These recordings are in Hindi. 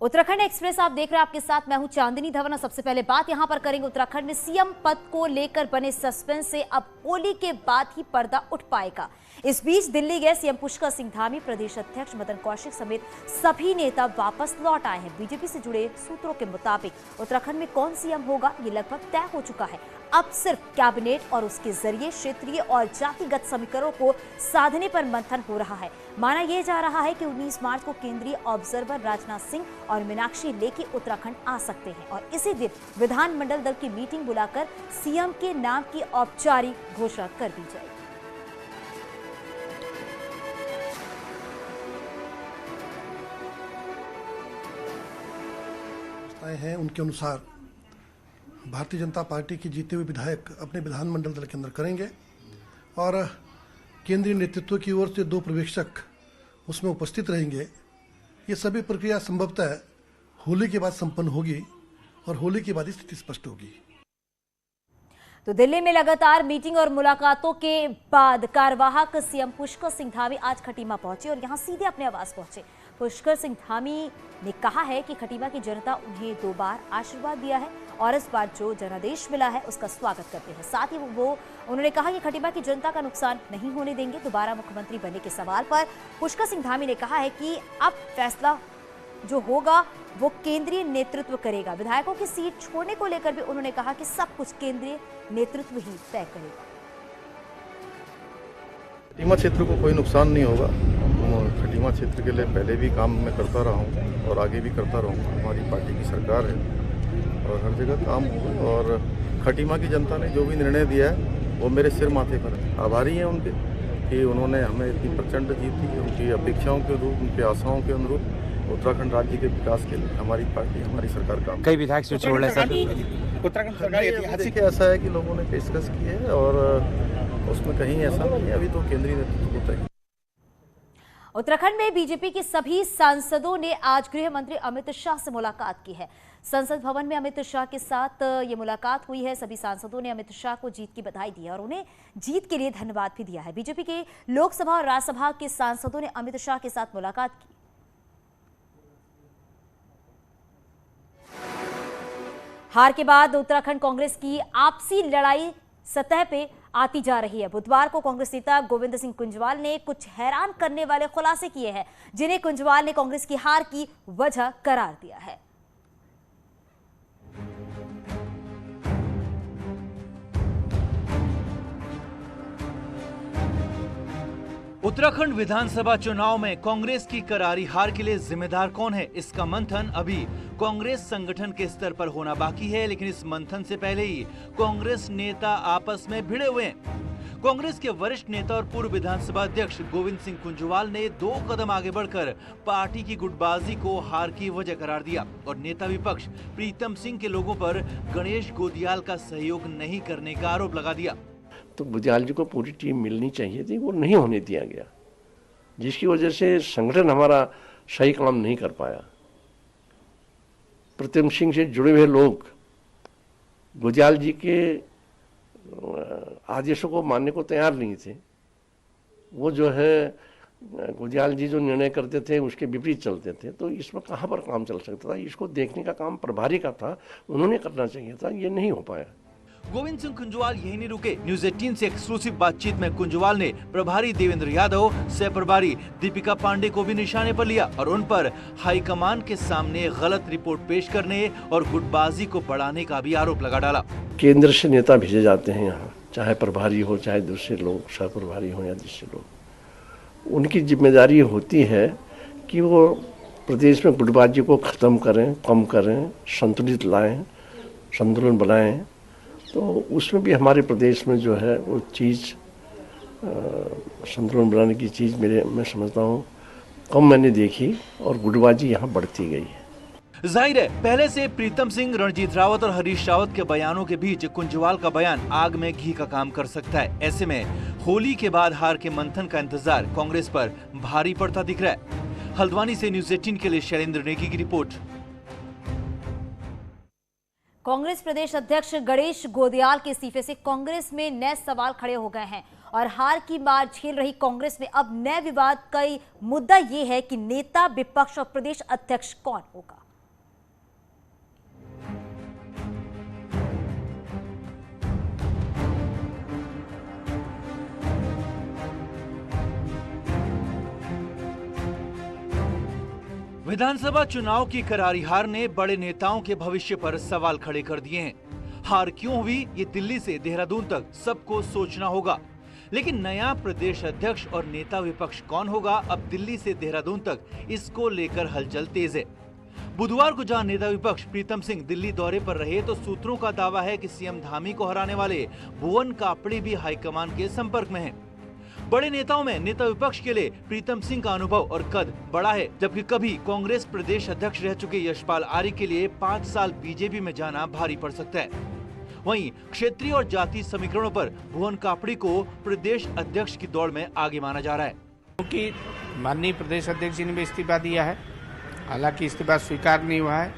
उत्तराखंड एक्सप्रेस आप देख रहे हैं, आपके साथ मैं हूं चांदनी धवन। सबसे पहले बात यहां पर करेंगे उत्तराखंड में सीएम पद को लेकर बने सस्पेंस से अब होली के बाद ही पर्दा उठ पाएगा। इस बीच दिल्ली गए सीएम पुष्कर सिंह धामी, प्रदेश अध्यक्ष मदन कौशिक समेत सभी नेता वापस लौट आए हैं। बीजेपी से जुड़े सूत्रों के मुताबिक उत्तराखंड में कौन सीएम होगा ये लगभग तय हो चुका है। अब सिर्फ कैबिनेट और उसके जरिए क्षेत्रीय और जातिगत समीकरणों को साधने पर मंथन हो रहा है। माना यह जा रहा है कि 19 मार्च को केंद्रीय ऑब्जर्वर राजनाथ सिंह और मीनाक्षी लेखी उत्तराखंड आ सकते हैं और इसी दिन विधानमंडल दल की मीटिंग बुलाकर सीएम के नाम की औपचारिक घोषणा कर दी जाएगी। हैं उनके अनुसार भारतीय जनता पार्टी के जीते हुए विधायक अपने विधानमंडल दल के अंदर करेंगे और केंद्रीय नेतृत्व की ओर से 2 पर्यवेक्षक उसमें उपस्थित रहेंगे। ये सभी प्रक्रिया संभवतः होली के बाद संपन्न होगी और होली के बाद स्थिति स्पष्ट होगी। तो दिल्ली में लगातार मीटिंग और मुलाकातों के बाद कार्यवाहक सीएम पुष्कर सिंह धामी आज खटीमा पहुंचे और यहां सीधे अपने आवास पहुंचे। पुष्कर सिंह धामी ने कहा है कि खटीमा की जनता उन्हें 2 बार आशीर्वाद दिया है और इस बार जो जनादेश मिला है उसका स्वागत करते हैं। साथ ही उन्होंने कहा कि खटीमा की जनता का नुकसान नहीं होने देंगे। दोबारा मुख्यमंत्री बनने के सवाल पर पुष्कर सिंह धामी ने कहा है कि अब फैसला जो होगा वो केंद्रीय नेतृत्व करेगा। विधायकों की सीट छोड़ने को लेकर भी उन्होंने कहा कि सब कुछ केंद्रीय नेतृत्व ही तय करेगा। खटीमा क्षेत्र को कोई नुकसान नहीं होगा। खटीमा क्षेत्र के लिए पहले भी काम मैं करता रहा हूँ और आगे भी करता रहूँगा। हमारी पार्टी की सरकार है और हर जगह काम होगा और खटीमा की जनता ने जो भी निर्णय दिया है वो मेरे सिर माथे पर है। आभारी हैं उनके कि उन्होंने हमें इतनी प्रचंड जीत दी। उनकी अपेक्षाओं के अनुरूप, उनकी आशाओं के अनुरूप उत्तराखंड राज्य के विकास के लिए हमारी पार्टी, हमारी सरकार काम। कई विधायक से छोड़ उत्तराखंड सरकार ऐतिहासिक ऐसा है कि लोगों ने पेशकश की है और उसमें कहीं ऐसा नहीं है। अभी तो केंद्रीय नेतृत्व होता है। उत्तराखंड में बीजेपी के सभी सांसदों ने आज गृह मंत्री अमित शाह से मुलाकात की है। संसद भवन में अमित शाह के साथ ये मुलाकात हुई है। सभी सांसदों ने अमित शाह को जीत की बधाई दी है और उन्हें जीत के लिए धन्यवाद भी दिया है। बीजेपी के लोकसभा और राज्यसभा के सांसदों ने अमित शाह के साथ मुलाकात की। हार के बाद उत्तराखंड कांग्रेस की आपसी लड़ाई सतह पे आती जा रही है। बुधवार को कांग्रेस नेता गोविंद सिंह कुंजवाल ने कुछ हैरान करने वाले खुलासे किए हैं, जिन्हें कुंजवाल ने कांग्रेस की हार की वजह करार दिया है। उत्तराखंड विधानसभा चुनाव में कांग्रेस की करारी हार के लिए जिम्मेदार कौन है, इसका मंथन अभी कांग्रेस संगठन के स्तर पर होना बाकी है। लेकिन इस मंथन से पहले ही कांग्रेस नेता आपस में भिड़े हुए हैं। कांग्रेस के वरिष्ठ नेता और पूर्व विधानसभा अध्यक्ष गोविंद सिंह कुंजवाल ने 2 कदम आगे बढ़कर पार्टी की गुटबाजी को हार की वजह करार दिया और नेता विपक्ष प्रीतम सिंह के लोगों पर गणेश गोदियाल का सहयोग नहीं करने का आरोप लगा दिया। तो गोदियाल जी को पूरी टीम मिलनी चाहिए थी, वो नहीं होने दिया गया, जिसकी वजह से संगठन हमारा सही काम नहीं कर पाया। प्रीतम सिंह से जुड़े हुए लोग गोदियाल जी के आदेशों को मानने को तैयार नहीं थे। वो जो है गोदियाल जी जो निर्णय करते थे उसके विपरीत चलते थे। तो इसमें कहाँ पर काम चल सकता था? इसको देखने का काम प्रभारी का था, उन्होंने करना चाहिए था, ये नहीं हो पाया। गोविंद सिंह कुंजवाल यही नहीं रुके। न्यूज 18 से एक्सक्लूसिव बातचीत में कुंजवाल ने प्रभारी देवेंद्र यादव, सह प्रभारी दीपिका पांडे को भी निशाने पर लिया और उन पर हाईकमान के सामने गलत रिपोर्ट पेश करने और गुटबाजी को बढ़ाने का भी आरोप लगा डाला। केंद्र से नेता भेजे जाते हैं यहाँ, चाहे प्रभारी हो चाहे दूसरे लोग, सह प्रभारी हो या दूसरे लोग, उनकी जिम्मेदारी होती है कि वो प्रदेश में गुटबाजी को खत्म करें, कम करें, संतुलित लाएं, संतुलन बनाएं। तो उसमें भी हमारे प्रदेश में जो है वो चीज़ संतुलन बनाने की चीज़ मैं समझता हूँ कम मैंने देखी और गुटबाजी यहाँ बढ़ती गई है। जाहिर है पहले से प्रीतम सिंह, रणजीत रावत और हरीश रावत के बयानों के बीच कुंजवाल का बयान आग में घी का काम कर सकता है। ऐसे में होली के बाद हार के मंथन का इंतजार कांग्रेस पर भारी पड़ता दिख रहा है। हल्द्वानी से न्यूज 18 के लिए शैलेंद्र नेगी की रिपोर्ट। कांग्रेस प्रदेश अध्यक्ष गणेश गोदियाल के इस्तीफे से कांग्रेस में नए सवाल खड़े हो गए हैं और हार की मार झेल रही कांग्रेस में अब नए विवाद का मुद्दा यह है कि नेता, विपक्ष और प्रदेश अध्यक्ष कौन होगा। विधानसभा चुनाव की करारी हार ने बड़े नेताओं के भविष्य पर सवाल खड़े कर दिए हैं। हार क्यों हुई, ये दिल्ली से देहरादून तक सबको सोचना होगा। लेकिन नया प्रदेश अध्यक्ष और नेता विपक्ष कौन होगा, अब दिल्ली से देहरादून तक इसको लेकर हलचल तेज है। बुधवार को जहां नेता विपक्ष प्रीतम सिंह दिल्ली दौरे पर रहे, तो सूत्रों का दावा है कि सीएम धामी को हराने वाले भुवन कापड़ी भी हाईकमान के संपर्क में हैं। बड़े नेताओं में नेता विपक्ष के लिए प्रीतम सिंह का अनुभव और कद बड़ा है, जबकि कभी कांग्रेस प्रदेश अध्यक्ष रह चुके यशपाल आर्य के लिए 5 साल बीजेपी में जाना भारी पड़ सकता है। वहीं क्षेत्रीय और जातीय समीकरणों पर भुवन कापड़ी को प्रदेश अध्यक्ष की दौड़ में आगे माना जा रहा है। क्योंकि माननीय प्रदेश अध्यक्ष जी ने भी इस्तीफा दिया है, हालांकि इस्तीफा स्वीकार नहीं हुआ है।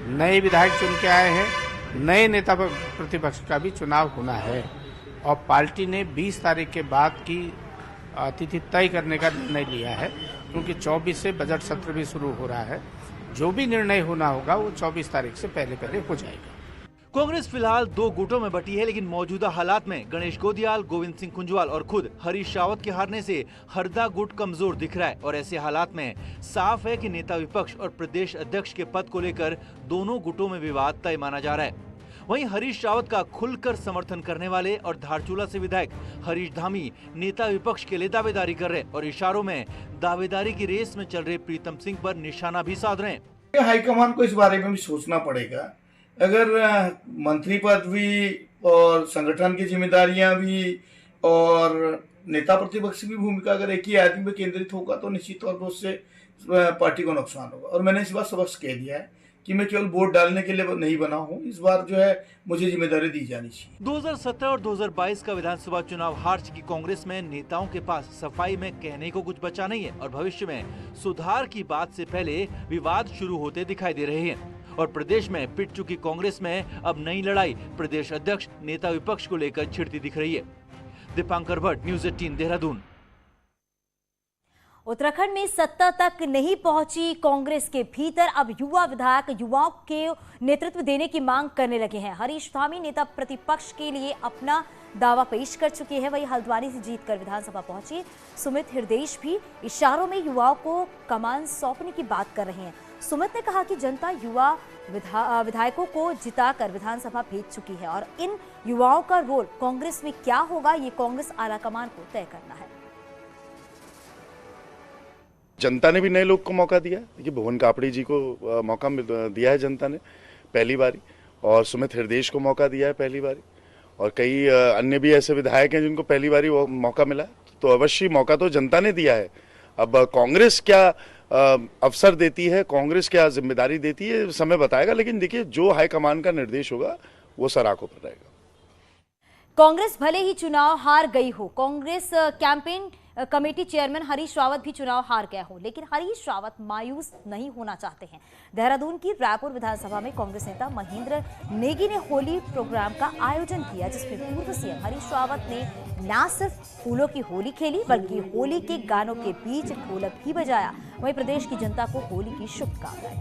नए विधायक चुन के आए हैं, नए नेता प्रतिपक्ष का भी चुनाव होना है और पार्टी ने 20 तारीख के बाद की तिथि तय करने का निर्णय लिया है, क्योंकि 24 से बजट सत्र भी शुरू हो रहा है। जो भी निर्णय होना होगा वो 24 तारीख से पहले हो जाएगा। कांग्रेस फिलहाल 2 गुटों में बटी है, लेकिन मौजूदा हालात में गणेश गोदियाल, गोविंद सिंह कुंजवाल और खुद हरीश रावत के हारने से हरदा गुट कमजोर दिख रहा है। और ऐसे हालात में साफ है कि नेता विपक्ष और प्रदेश अध्यक्ष के पद को लेकर दोनों गुटों में विवाद तय माना जा रहा है। वहीं हरीश रावत का खुलकर समर्थन करने वाले और धारचूला से विधायक हरीश धामी नेता विपक्ष के लिए दावेदारी कर रहे और इशारों में दावेदारी की रेस में चल रहे प्रीतम सिंह पर निशाना भी साध रहे हैं। हाईकमान को इस बारे में भी सोचना पड़ेगा। अगर मंत्री पद भी और संगठन की जिम्मेदारियां भी और नेता प्रतिपक्ष की भूमिका अगर एक ही आदमी पे केंद्रित होगा तो निश्चित तौर पर उससे पार्टी को नुकसान होगा। और मैंने इस बार स्पष्ट कह दिया है कि मैं केवल वोट डालने के लिए नहीं बना हूं, इस बार जो है मुझे जिम्मेदारी दी जानी चाहिए। 2017 और 2022 का विधानसभा चुनाव हार चुकी कांग्रेस में नेताओं के पास सफाई में कहने को कुछ बचा नहीं है और भविष्य में सुधार की बात से पहले विवाद शुरू होते दिखाई दे रहे हैं। और प्रदेश में पिट चुकी कांग्रेस में अब नई लड़ाई प्रदेश अध्यक्ष नेता विपक्ष को लेकर छिड़ती दिख रही है। दीपांकर भट्ट, न्यूज़ 18 देहरादून। उत्तराखंड में सत्ता तक नहीं पहुंची कांग्रेस के भीतर अब युवा विधायक युवाओं के नेतृत्व देने की मांग करने लगे हैं। हरीश धामी नेता प्रतिपक्ष के लिए अपना दावा पेश कर चुके हैं। वही हल्द्वानी से जीतकर विधानसभा पहुंची सुमित हृदयेश भी इशारों में युवाओं को कमान सौंपने की बात कर रहे हैं। सुमित ने कहा कि जनता युवा विधायकों को जिताकर विधानसभा भेज चुकी है और इन युवाओं का रोल कांग्रेस में क्या होगा, ये कांग्रेस आलाकमान को तय करना है। जनता ने भी नए लोग को मौका दिया। देखिए, भुवन कापड़ी जी को मौका दिया है जनता ने पहली बारी, और सुमित हृदयेश को मौका दिया है पहली बारी, और कई अन्य भी ऐसे विधायक हैं जिनको पहली बारी वो मौका मिला। तो अवश्य मौका तो जनता ने दिया है। अब कांग्रेस क्या अवसर देती है, कांग्रेस क्या जिम्मेदारी देती है, समय बताएगा। लेकिन देखिए, जो हाईकमान का निर्देश होगा वो सराखों पर रहेगा। कांग्रेस भले ही चुनाव हार गई हो, Congress campaign committee chairman Harish Rawat भी चुनाव हार गया हो, लेकिन हरीश रावत मायूस नहीं होना चाहते हैं। देहरादून की रायपुर विधानसभा में कांग्रेस नेता महेंद्र नेगी ने होली प्रोग्राम का आयोजन किया, जिसमें पूर्व सीएम हरीश रावत ने न सिर्फ फूलों की होली खेली बल्कि होली के गानों के बीच ढोलक भी बजाया। वहीं प्रदेश की जनता को होली की शुभकामनाएं।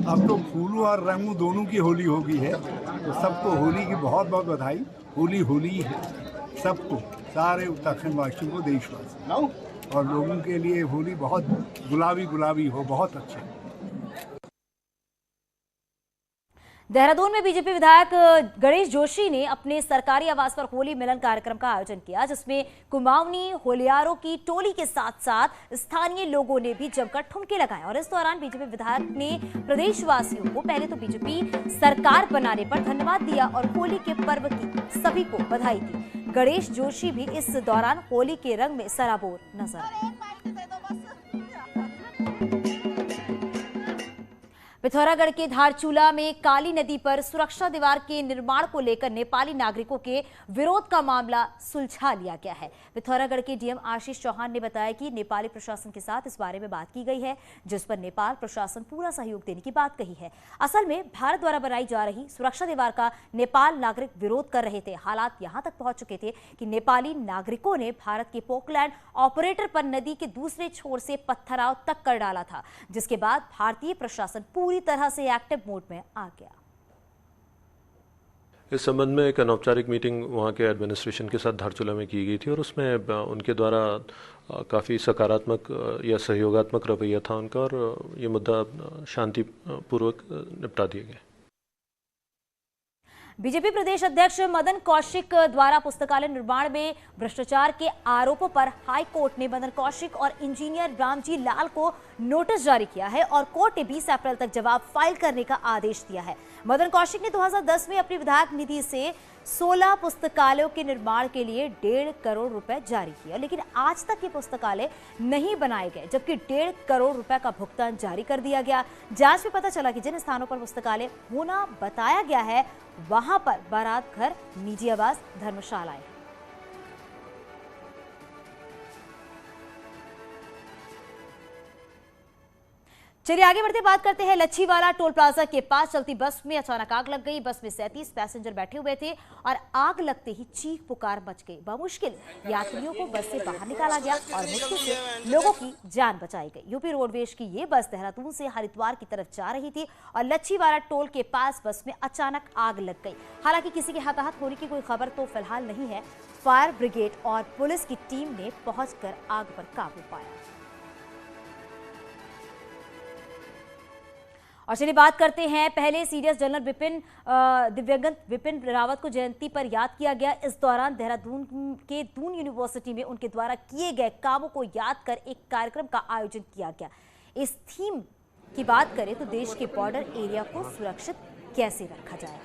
अब तो फूलों और रंगों दोनों की होली हो गई है, तो सबको होली की बहुत बहुत बधाई। होली होली है सबको, सारे उत्तराखंड वासियों को, देशवासियों और लोगों के लिए होली बहुत गुलाबी गुलाबी हो, बहुत अच्छे। देहरादून में बीजेपी विधायक गणेश जोशी ने अपने सरकारी आवास पर होली मिलन कार्यक्रम का आयोजन किया, जिसमें कुमाऊनी होलियारों की टोली के साथ साथ स्थानीय लोगों ने भी जमकर ठुमके लगाए। और इस दौरान बीजेपी विधायक ने प्रदेशवासियों को पहले तो बीजेपी सरकार बनाने पर धन्यवाद दिया और होली के पर्व की सभी को बधाई दी। गणेश जोशी भी इस दौरान होली के रंग में सराबोर नजर आए। पिथौरागढ़ के धारचूला में काली नदी पर सुरक्षा दीवार के निर्माण को लेकर नेपाली नागरिकों के विरोध का मामला सुलझा लिया गया है। पिथौरागढ़ के डीएम आशीष चौहान ने बताया कि नेपाली प्रशासन के साथ इस बारे में बात की गई है, जिस पर नेपाल प्रशासन पूरा सहयोग देने की बात कही है। असल में भारत द्वारा बनाई जा रही सुरक्षा दीवार का नेपाल नागरिक विरोध कर रहे थे। हालात यहां तक पहुंच चुके थे कि नेपाली नागरिकों ने भारत के पोकलैंड ऑपरेटर पर नदी के दूसरे छोर से पत्थराव तक कर डाला था, जिसके बाद भारतीय प्रशासन पूरी तरह से एक्टिव मोड में आ गया। इस संबंध में एक अनौपचारिक मीटिंग वहाँ के एडमिनिस्ट्रेशन के साथ धारचूला में की गई थी और उसमें उनके द्वारा काफ़ी सकारात्मक या सहयोगात्मक रवैया था उनका और ये मुद्दा शांतिपूर्वक निपटा दिया गया। बीजेपी प्रदेश अध्यक्ष मदन कौशिक द्वारा पुस्तकालय निर्माण में भ्रष्टाचार के आरोपों पर हाई कोर्ट ने मदन कौशिक और इंजीनियर रामजी लाल को नोटिस जारी किया है और कोर्ट ने 20 अप्रैल तक जवाब फाइल करने का आदेश दिया है। मदन कौशिक ने 2010 में अपनी विधायक निधि से 16 पुस्तकालयों के निर्माण के लिए 1.5 करोड़ रुपए जारी किया, लेकिन आज तक ये पुस्तकालय नहीं बनाए गए, जबकि 1.5 करोड़ रुपए का भुगतान जारी कर दिया गया। जांच में पता चला कि जिन स्थानों पर पुस्तकालय होना बताया गया है वहां पर बारात घर, निजी आवास, धर्मशालाएं। चलिए आगे बढ़ते बात करते हैं लच्छीवाला टोल प्लाजा के पास चलती बस में अचानक आग लग गई। बस में 37 पैसेंजर बैठे हुए थे और आग लगते ही चीख पुकार मच गई। बमुश्किल यात्रियों को बस से बाहर निकाला गया और मुश्किल से लोगों की जान बचाई गई। यूपी रोडवेज की ये बस देहरादून से हरिद्वार की तरफ जा रही थी और लच्छीवाला टोल के पास बस में अचानक आग लग गई। हालांकि किसी के हताहत होने की कोई खबर तो फिलहाल नहीं है। फायर ब्रिगेड और पुलिस की टीम ने पहुंचकर आग पर काबू पाया। और चलिए बात करते हैं पहले सीडीएस जनरल दिव्यंगत विपिन रावत को जयंती पर याद किया गया। इस दौरान देहरादून के दून यूनिवर्सिटी में उनके द्वारा किए गए कामों को याद कर एक कार्यक्रम का आयोजन किया गया। इस थीम की बात करें तो देश के बॉर्डर एरिया को सुरक्षित कैसे रखा जाए।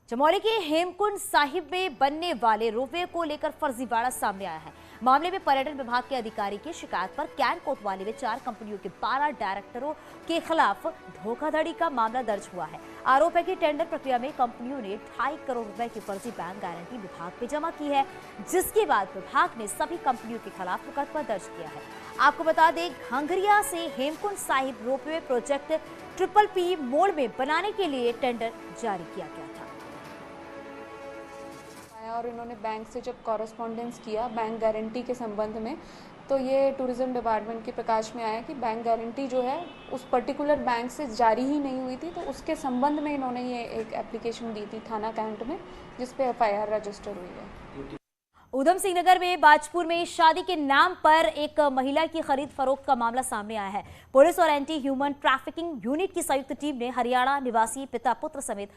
चमोली के हेमकुंड साहिब में बनने वाले रोपवे को लेकर फर्जीवाड़ा सामने आया है। मामले में पर्यटन विभाग के अधिकारी की शिकायत पर कैन कोतवाली में 4 कंपनियों के 12 डायरेक्टरों के खिलाफ धोखाधड़ी का मामला दर्ज हुआ है। आरोप है कि टेंडर प्रक्रिया में कंपनियों ने 2.5 करोड़ रुपए की फर्जी बैंक गारंटी विभाग पे जमा की है, जिसके बाद विभाग ने सभी कंपनियों के खिलाफ मुकदमा दर्ज किया है। आपको बता दें, घंघरिया से Hemkund Sahib ropeway project PPP mode में बनाने के लिए टेंडर जारी किया गया था और इन्होंने बैंक से जब कॉरेस्पॉन्डेंस किया बैंक गारंटी के संबंध में, तो ये टूरिज्म डिपार्टमेंट के प्रकाश में आया कि बैंक गारंटी जो है उस पर्टिकुलर बैंक से जारी ही नहीं हुई थी। तो उसके संबंध में इन्होंने ये एक एप्लीकेशन दी थी थाना कैंट में, जिस पे FIR रजिस्टर हुई है। उधम सिंह नगर में बाजपुर में शादी के नाम पर एक महिला की खरीद फरोख्त का मामला सामने आया है। पुलिस और एंटी ह्यूमन ट्रैफिकिंग यूनिट की संयुक्त टीम ने हरियाणा निवासी पिता पुत्र समेत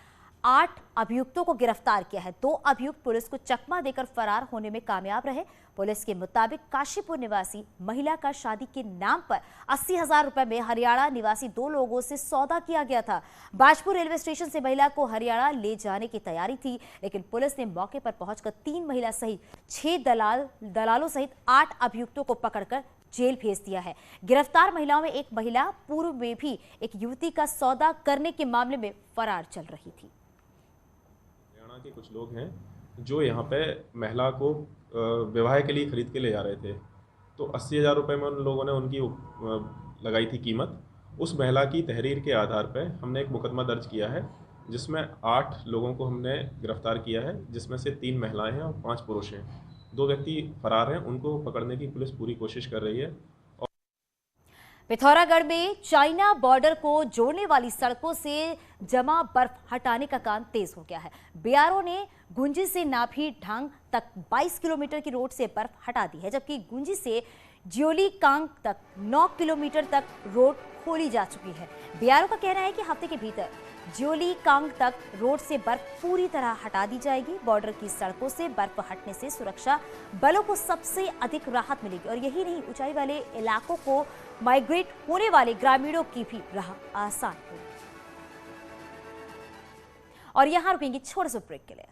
8 अभियुक्तों को गिरफ्तार किया है। 2 अभियुक्त पुलिस को चकमा देकर फरार होने में कामयाब रहे। पुलिस के मुताबिक काशीपुर निवासी महिला का शादी के नाम पर 80,000 रुपए में हरियाणा निवासी 2 लोगों से सौदा किया गया था। बाजपुर रेलवे स्टेशन से महिला को हरियाणा ले जाने की तैयारी थी, लेकिन पुलिस ने मौके पर पहुंचकर 3 महिला सहित 6 दलालों सहित 8 अभियुक्तों को पकड़कर जेल भेज दिया है। गिरफ्तार महिलाओं में एक महिला पूर्व में भी एक युवती का सौदा करने के मामले में फरार चल रही थी। के कुछ लोग हैं जो यहाँ पे महिला को विवाह के लिए खरीद के ले जा रहे थे, तो 80,000 रुपये में उन लोगों ने उनकी लगाई थी कीमत। उस महिला की तहरीर के आधार पे हमने एक मुकदमा दर्ज किया है, जिसमें 8 लोगों को हमने गिरफ्तार किया है, जिसमें से 3 महिलाएं हैं और 5 पुरुष हैं। 2 व्यक्ति फरार हैं, उनको पकड़ने की पुलिस पूरी कोशिश कर रही है। पिथौरागढ़ में चाइना बॉर्डर को जोड़ने वाली सड़कों से जमा बर्फ हटाने का काम तेज हो गया है। बीआरओ ने गुंजी से नाभी ढांग तक 22 किलोमीटर की रोड से बर्फ हटा दी है, जबकि गुंजी से ज्योली कांग तक 9 किलोमीटर तक रोड खोली जा चुकी है। बीआरओ का कहना है कि हफ्ते के भीतर ज्योली कांग तक रोड से बर्फ पूरी तरह हटा दी जाएगी। बॉर्डर की सड़कों से बर्फ हटने से सुरक्षा बलों को सबसे अधिक राहत मिलेगी और यही नहीं, ऊंचाई वाले इलाकों को माइग्रेट होने वाले ग्रामीणों की भी राह आसान होगी। और यहां रुकेंगे छोटे से ब्रेक के लिए।